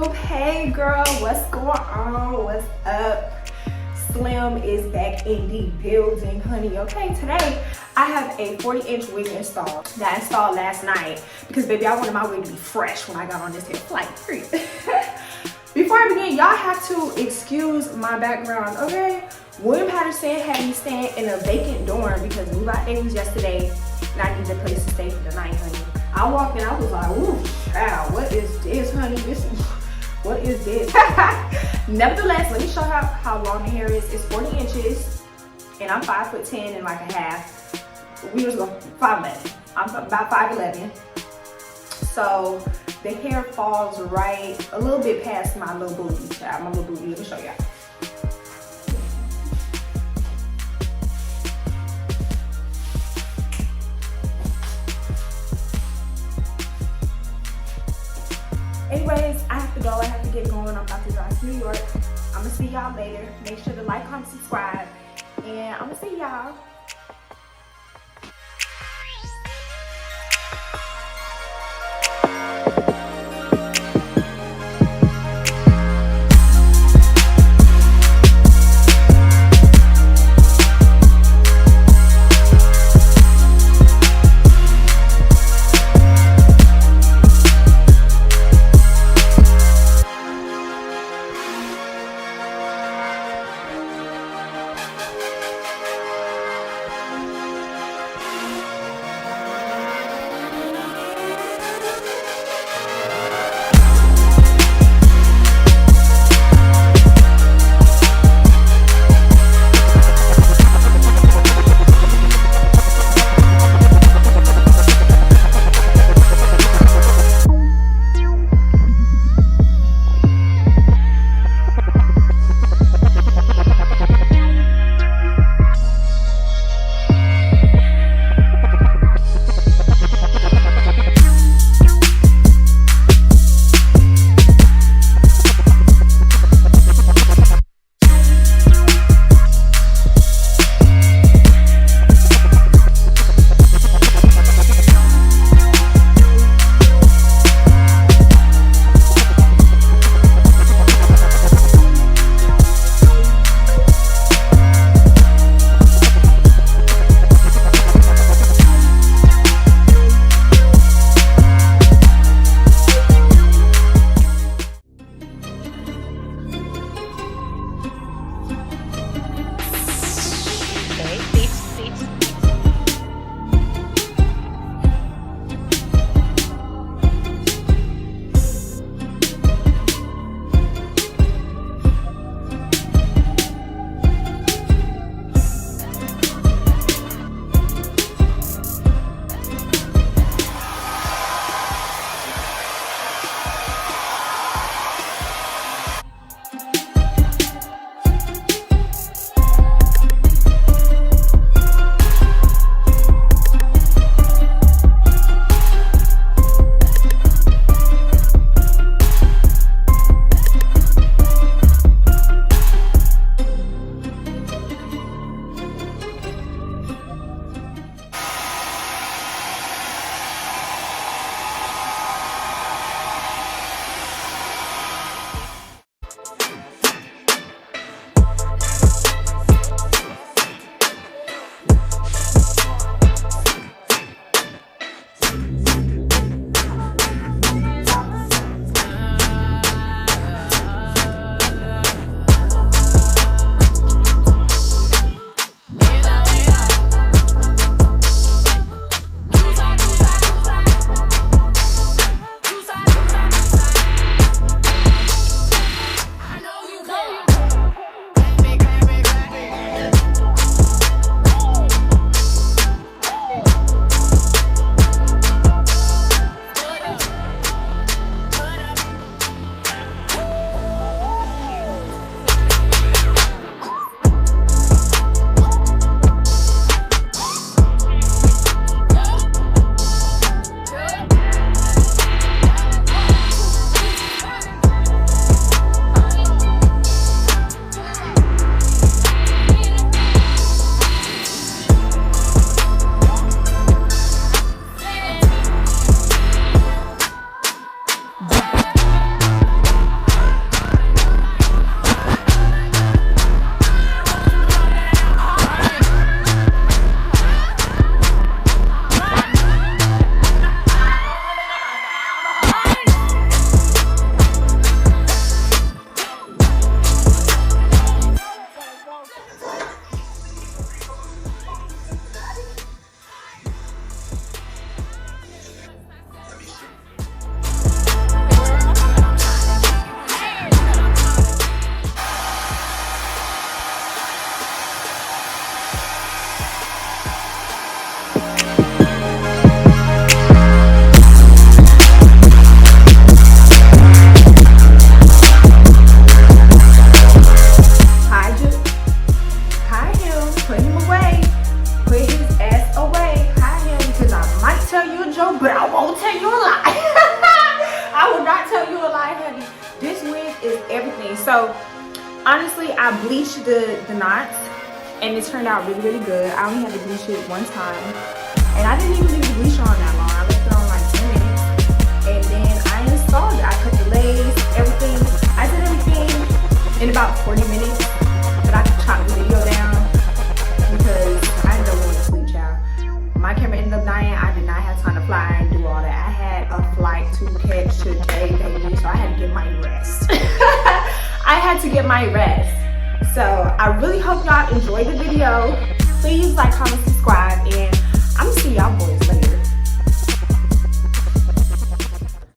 YouTube. Hey girl, what's going on? What's up? Slim is back in the building, honey. Okay, today I have a 40-inch wig installed that I installed last night because baby, I wanted my wig to be fresh when I got on this here flight. Before I begin, y'all have to excuse my background, okay? William Patterson had me staying in a vacant dorm because move out day was yesterday and I needed a place to stay for the night, honey. I walked in, I was like, ooh, child, what is this, honey? What is this? Nevertheless, let me show how long the hair is. It's 40 inches and I'm 5'10" and like a half. We was going 5'11". I'm about 5'11". So the hair falls right a little bit past my little booty, child. My little booty, let me show y'all. Anyways, I have to go. I have to get going. I'm about to drive to New York. I'm gonna see y'all later. Make sure to like, comment, subscribe, and I'm gonna see y'all. So honestly, I bleached the knots and it turned out really, really good. I only had to bleach it one time. And I didn't even leave the bleach on that long. I left it on like 10 minutes. And then I installed it. I cut the lace, everything. I did everything in about 40 minutes. But I chopped the video down because I ended up going to sleep, child. My camera ended up dying. I did not have time to fly and do all that. I had a flight to catch today, baby. So I had to get my rest. I had to get my rest. So I really hope y'all enjoyed the video. Please like, comment, subscribe, and I'm gonna see y'all boys later.